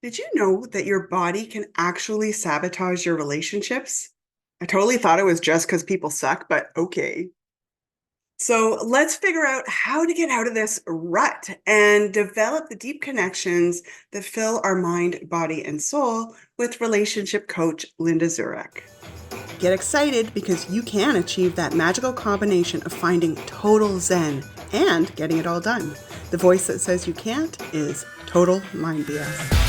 Did you know that your body can actually sabotage your relationships? I totally thought it was just because people suck, but okay. So let's figure out how to get out of this rut and develop the deep connections that fill our mind, body, and soul with relationship coach Linda Zurek. Get excited because you can achieve that magical combination of finding total zen and getting it all done. The voice that says you can't is total mind BS.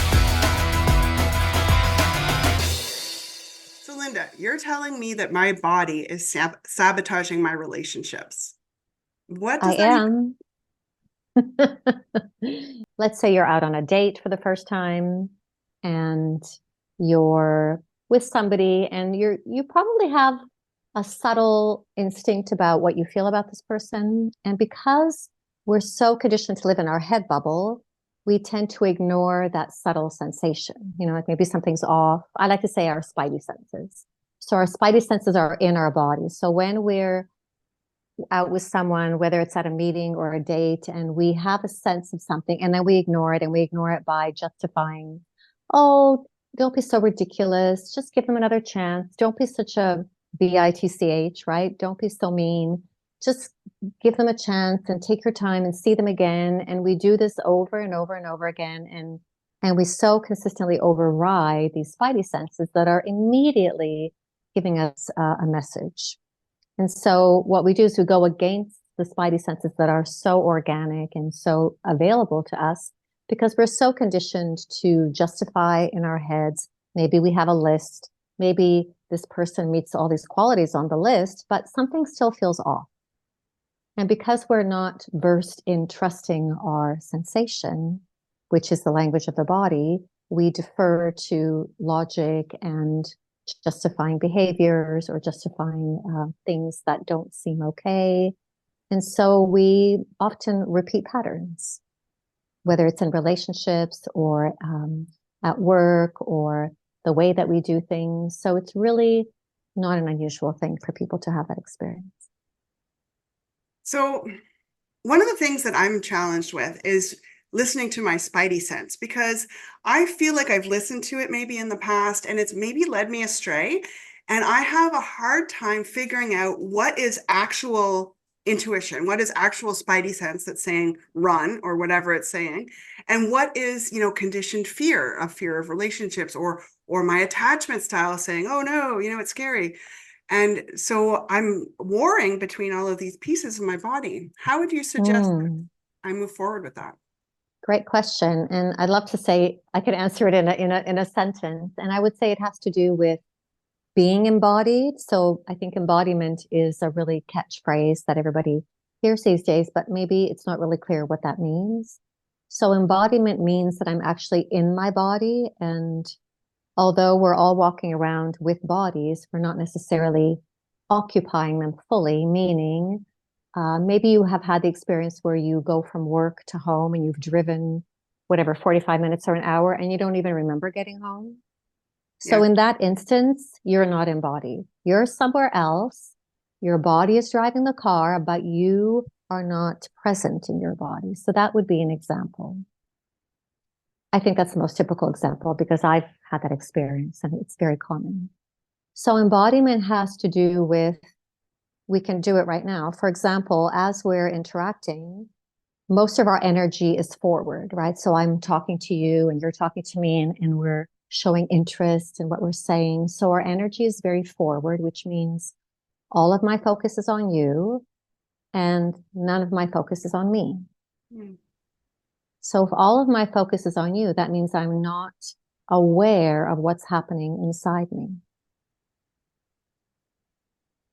So, Linda, you're telling me that my body is sabotaging my relationships. What I does that even? am. Let's say you're out on a date for the first time and you're with somebody and you probably have a subtle instinct about what you feel about this person. And because we're so conditioned to live in our head bubble, we tend to ignore that subtle sensation. Like maybe something's off. I like to say our spidey senses. So our spidey senses are in our body. So when we're out with someone, whether it's at a meeting or a date, and we have a sense of something, and then we ignore it, and we ignore it by justifying, oh, don't be so ridiculous. Just give them another chance. Don't be such a bitch, right? Don't be so mean. Just give them a chance and take your time and see them again. And we do this over and over and over again. And we so consistently override these spidey senses that are immediately giving us a message. And so what we do is we go against the spidey senses that are so organic and so available to us because we're so conditioned to justify in our heads. Maybe we have a list. Maybe this person meets all these qualities on the list, but something still feels off. And because we're not versed in trusting our sensation, which is the language of the body, we defer to logic and justifying behaviors or justifying things that don't seem okay. And so we often repeat patterns, whether it's in relationships or at work or the way that we do things. So it's really not an unusual thing for people to have that experience. So, one of the things that I'm challenged with is listening to my spidey sense because I feel like I've listened to it maybe in the past and it's maybe led me astray. And I have a hard time figuring out what is actual intuition, what is actual spidey sense that's saying run or whatever it's saying, and what is, conditioned fear of relationships or my attachment style saying, oh no, it's scary. And so I'm warring between all of these pieces of my body. How would you suggest Mm. I move forward with that? Great question. And I'd love to say I could answer it in a sentence. And I would say it has to do with being embodied. So I think embodiment is a really catchphrase that everybody hears these days, but maybe it's not really clear what that means. So embodiment means that I'm actually in my body. And although we're all walking around with bodies, we're not necessarily occupying them fully, meaning maybe you have had the experience where you go from work to home and you've driven whatever, 45 minutes or an hour, and you don't even remember getting home. So Yeah. in that instance, you're not embodied. You're somewhere else. Your body is driving the car, but you are not present in your body. So that would be an example. I think that's the most typical example because I've had that experience and it's very common. So embodiment has to do with, we can do it right now. For example, as we're interacting, most of our energy is forward, right? So I'm talking to you and you're talking to me and we're showing interest in what we're saying. So our energy is very forward, which means all of my focus is on you and none of my focus is on me. Mm. So if all of my focus is on you, that means I'm not aware of what's happening inside me.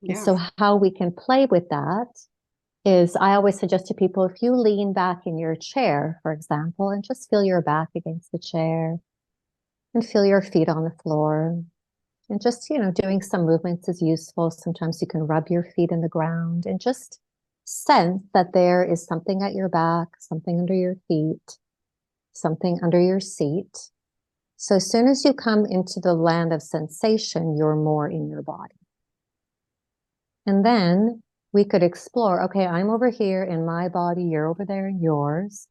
And Yeah. so how we can play with that is I always suggest to people if you lean back in your chair, for example, and just feel your back against the chair and feel your feet on the floor. And just, doing some movements is useful. Sometimes you can rub your feet in the ground and just sense that there is something at your back, something under your feet, something under your seat. So as soon as you come into the land of sensation, you're more in your body. And then we could explore, okay, I'm over here in my body, you're over there in yours.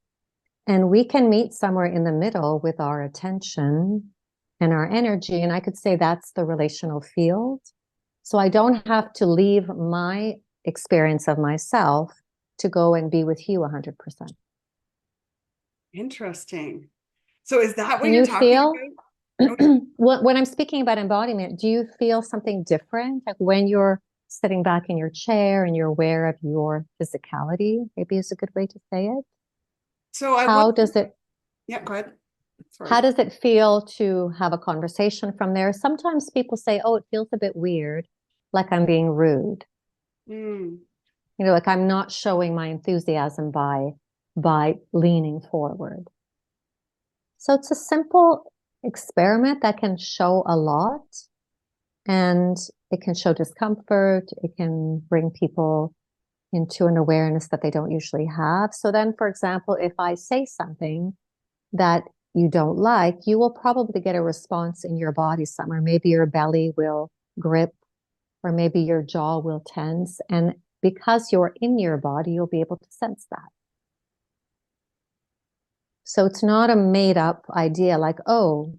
And we can meet somewhere in the middle with our attention and our energy. And I could say that's the relational field. So I don't have to leave my experience of myself to go and be with you 100%. Interesting. So is that what Can you're you talking feel, about? Oh, when I'm speaking about embodiment, do you feel something different? Like when you're sitting back in your chair and you're aware of your physicality, maybe is a good way to say it. so I would, How does it yeah, go ahead. How Sorry. does it feel to have a conversation from there? Sometimes people say, oh, it feels a bit weird, like I'm being rude. Mm, You know, like I'm not showing my enthusiasm by leaning forward. So it's a simple experiment that can show a lot, and it can show discomfort. It can bring people into an awareness that they don't usually have. So then, for example, if I say something that you don't like, you will probably get a response in your body somewhere. Maybe your belly will grip, or maybe your jaw will tense. And because you're in your body, you'll be able to sense that. So it's not a made up idea like, oh,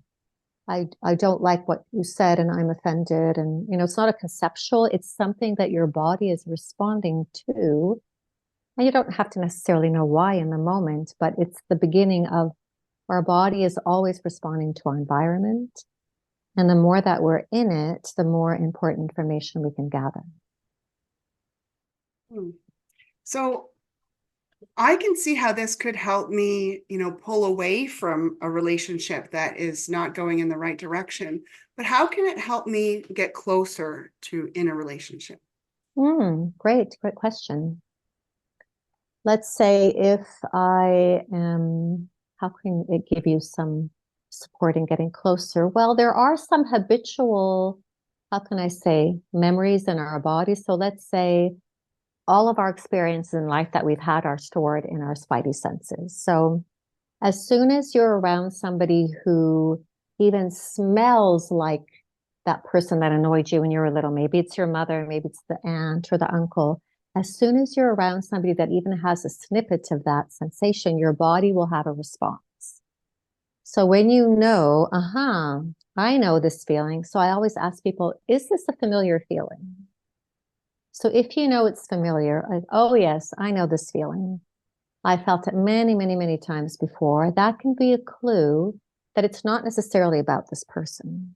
I don't like what you said and I'm offended. And, you know, it's not a conceptual, it's something that your body is responding to. And you don't have to necessarily know why in the moment, but it's the beginning of our body is always responding to our environment. And the more that we're in it, the more important information we can gather. mm. So I can see how this could help me, pull away from a relationship that is not going in the right direction. But how can it help me get closer to in a relationship? Great question. Let's say if I am, how can it give you some support in getting closer? Well, there are some habitual, how can I say, memories in our body. So let's say all of our experiences in life that we've had are stored in our spidey senses. So as soon as you're around somebody who even smells like that person that annoyed you when you were little, maybe it's your mother, maybe it's the aunt or the uncle. As soon as you're around somebody that even has a snippet of that sensation, your body will have a response. So when you know, I know this feeling. So I always ask people, is this a familiar feeling? So if you know it's familiar, like, oh yes, I know this feeling. I felt it many, many, many times before. That can be a clue that it's not necessarily about this person.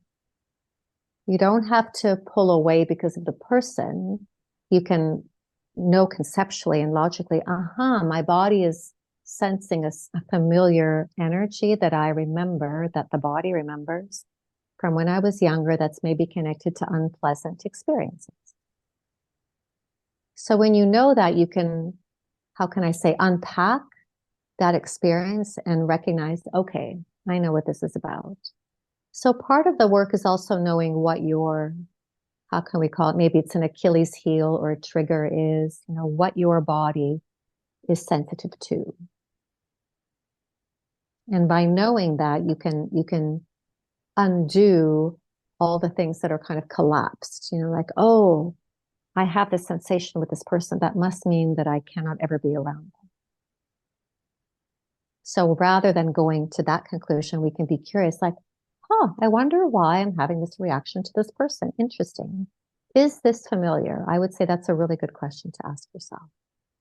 You don't have to pull away because of the person. You can know conceptually and logically, my body is sensing a familiar energy that I remember, that the body remembers from when I was younger, that's maybe connected to unpleasant experiences. So when you know that, you can, how can I say, unpack that experience and recognize, okay, I know what this is about. So part of the work is also knowing what your, how can we call it? Maybe it's an Achilles heel or a trigger is, what your body is sensitive to. And by knowing that, you can undo all the things that are kind of collapsed, like, oh, I have this sensation with this person. That must mean that I cannot ever be around them. So rather than going to that conclusion, we can be curious, like, I wonder why I'm having this reaction to this person. Interesting. Is this familiar? I would say that's a really good question to ask yourself.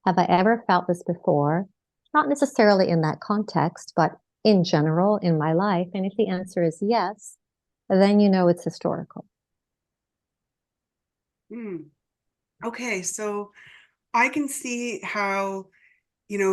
Have I ever felt this before? Not necessarily in that context, but in general in my life. And if the answer is yes, then you know it's historical. Hmm. Okay, so I can see how,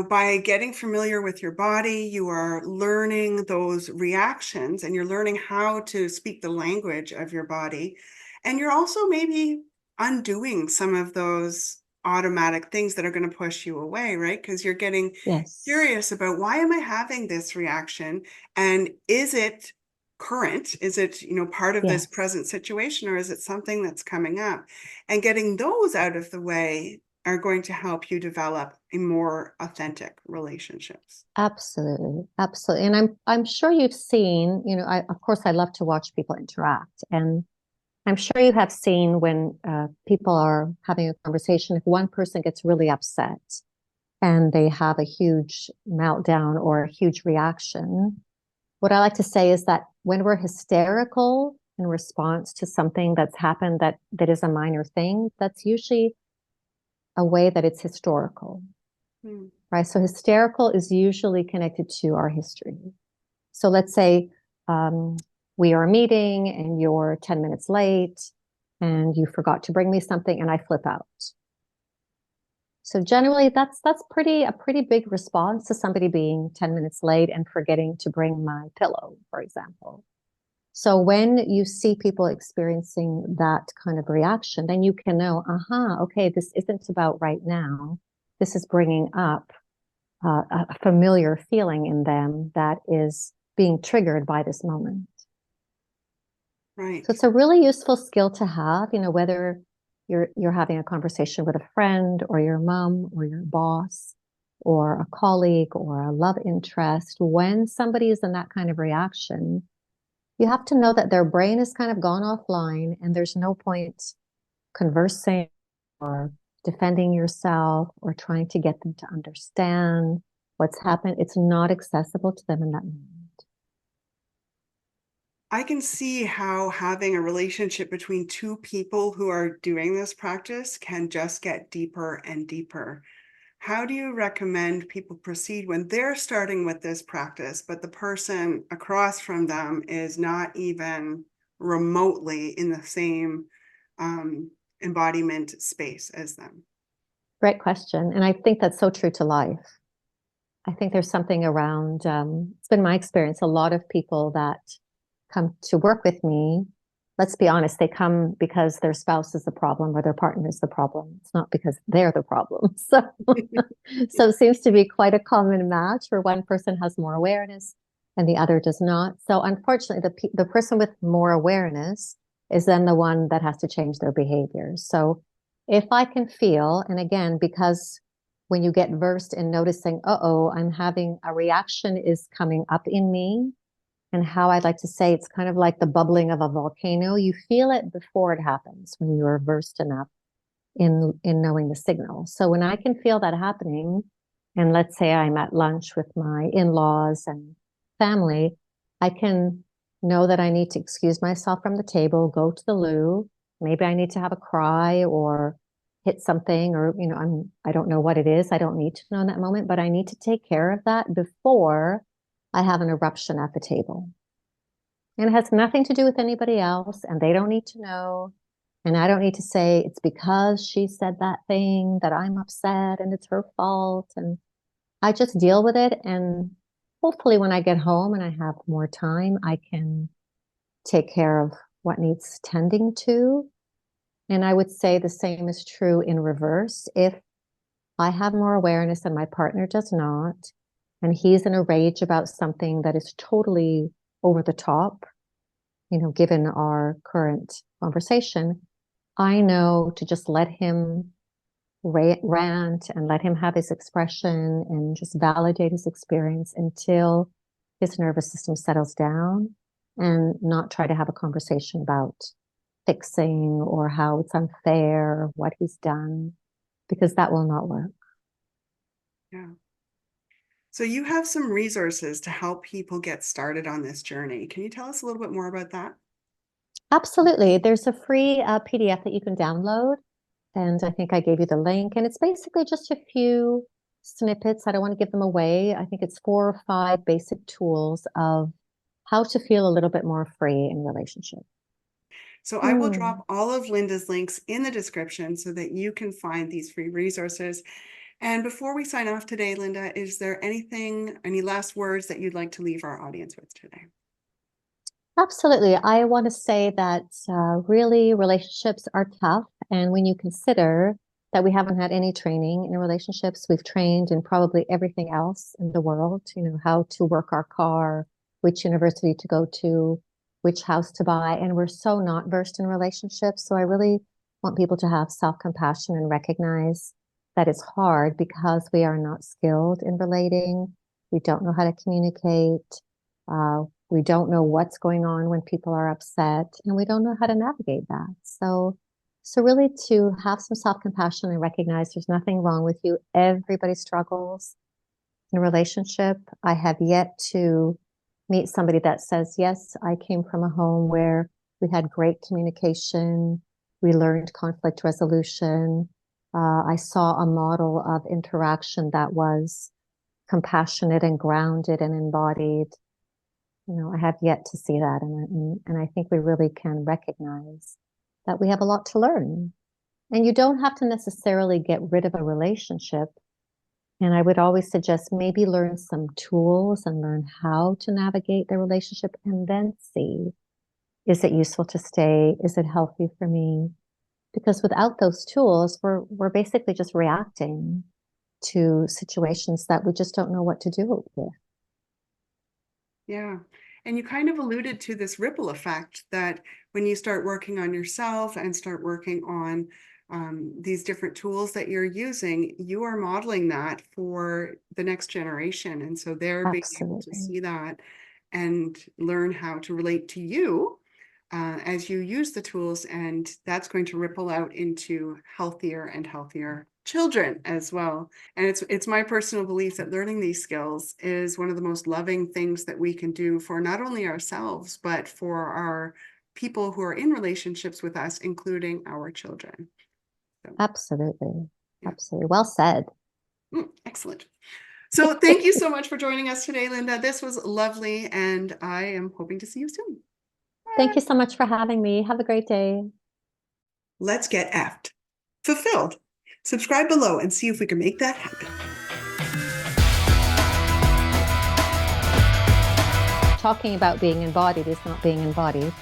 by getting familiar with your body, you are learning those reactions and you're learning how to speak the language of your body. And you're also maybe undoing some of those automatic things that are going to push you away, right? Because you're getting Yes. curious about, why am I having this reaction? And is it current? Is it, part of this Yes. present situation, or is it something that's coming up? And getting those out of the way are going to help you develop a more authentic relationships. Absolutely. Absolutely. And I'm sure you've seen, of course I love to watch people interact. And I'm sure you have seen when people are having a conversation, if one person gets really upset, and they have a huge meltdown or a huge reaction, what I like to say is that when we're hysterical in response to something that's happened that is a minor thing, that's usually a way that it's historical, Hmm. right? So hysterical is usually connected to our history. So let's say um, we are meeting and you're 10 minutes late and you forgot to bring me something and I flip out. So generally that's a pretty big response to somebody being 10 minutes late and forgetting to bring my pillow, for example. So when you see people experiencing that kind of reaction, then you can know, okay, this isn't about right now. This is bringing up a familiar feeling in them that is being triggered by this moment. So Right. it's a really useful skill to have, whether you're having a conversation with a friend or your mom or your boss or a colleague or a love interest. When somebody is in that kind of reaction, you have to know that their brain has kind of gone offline and there's no point conversing or defending yourself or trying to get them to understand what's happened. It's not accessible to them in that moment. I can see how having a relationship between two people who are doing this practice can just get deeper and deeper. How do you recommend people proceed when they're starting with this practice, but the person across from them is not even remotely in the same embodiment space as them? Great question. And I think that's so true to life. I think there's something around, it's been my experience, a lot of people that come to work with me, let's be honest, they come because their spouse is the problem or their partner is the problem. It's not because they're the problem. So it seems to be quite a common match where one person has more awareness and the other does not. So unfortunately, the person with more awareness is then the one that has to change their behavior. So if I can feel, and again, because when you get versed in noticing, uh-oh, I'm having a reaction is coming up in me, and how I'd like to say it's kind of like the bubbling of a volcano. You feel it before it happens when you're versed enough in knowing the signal. So when I can feel that happening, and let's say I'm at lunch with my in-laws and family, I can know that I need to excuse myself from the table, go to the loo. Maybe I need to have a cry or hit something, or I don't know what it is. I don't need to know in that moment, but I need to take care of that before I have an eruption at the table. And it has nothing to do with anybody else, and they don't need to know. And I don't need to say it's because she said that thing that I'm upset and it's her fault. And I just deal with it. And hopefully, when I get home and I have more time, I can take care of what needs tending to. And I would say the same is true in reverse. If I have more awareness and my partner does not, and he's in a rage about something that is totally over the top, given our current conversation, I know to just let him rant and let him have his expression and just validate his experience until his nervous system settles down, and not try to have a conversation about fixing or how it's unfair or what he's done, because that will not work. Yeah. So you have some resources to help people get started on this journey. Can you tell us a little bit more about that? Absolutely. There's a free PDF that you can download. And I think I gave you the link. And it's basically just a few snippets. I don't want to give them away. I think it's 4 or 5 basic tools of how to feel a little bit more free in relationship. So I will Hmm. drop all of Linda's links in the description so that you can find these free resources. And before we sign off today, Linda, is there any last words that you'd like to leave our audience with today? Absolutely. I want to say that really relationships are tough. And when you consider that we haven't had any training in relationships, we've trained in probably everything else in the world, how to work our car, which university to go to, which house to buy. And we're so not versed in relationships. So I really want people to have self-compassion and recognize that it's hard because we are not skilled in relating. We don't know how to communicate. We don't know what's going on when people are upset, and we don't know how to navigate that. So So really to have some self-compassion and recognize there's nothing wrong with you. Everybody struggles in a relationship. I have yet to meet somebody that says, yes, I came from a home where we had great communication. We learned conflict resolution. I saw a model of interaction that was compassionate and grounded and embodied. I have yet to see that. And I think we really can recognize that we have a lot to learn. And you don't have to necessarily get rid of a relationship. And I would always suggest maybe learn some tools and learn how to navigate the relationship and then see, is it useful to stay? Is it healthy for me? Because without those tools, we're basically just reacting to situations that we just don't know what to do with. Yeah. And you kind of alluded to this ripple effect that when you start working on yourself and start working on these different tools that you're using, you are modeling that for the next generation. And so they're being able to Absolutely. see that and learn how to relate to you as you use the tools. And that's going to ripple out into healthier and healthier children as well. And it's my personal belief that learning these skills is one of the most loving things that we can do for not only ourselves, but for our people who are in relationships with us, including our children. So, Absolutely. yeah. Absolutely. Well said. Excellent. So thank you so much for joining us today, Linda. This was lovely, and I am hoping to see you soon. Thank you so much for having me. Have a great day. Let's get effed. Fulfilled. Subscribe below and see if we can make that happen. Talking about being embodied is not being embodied.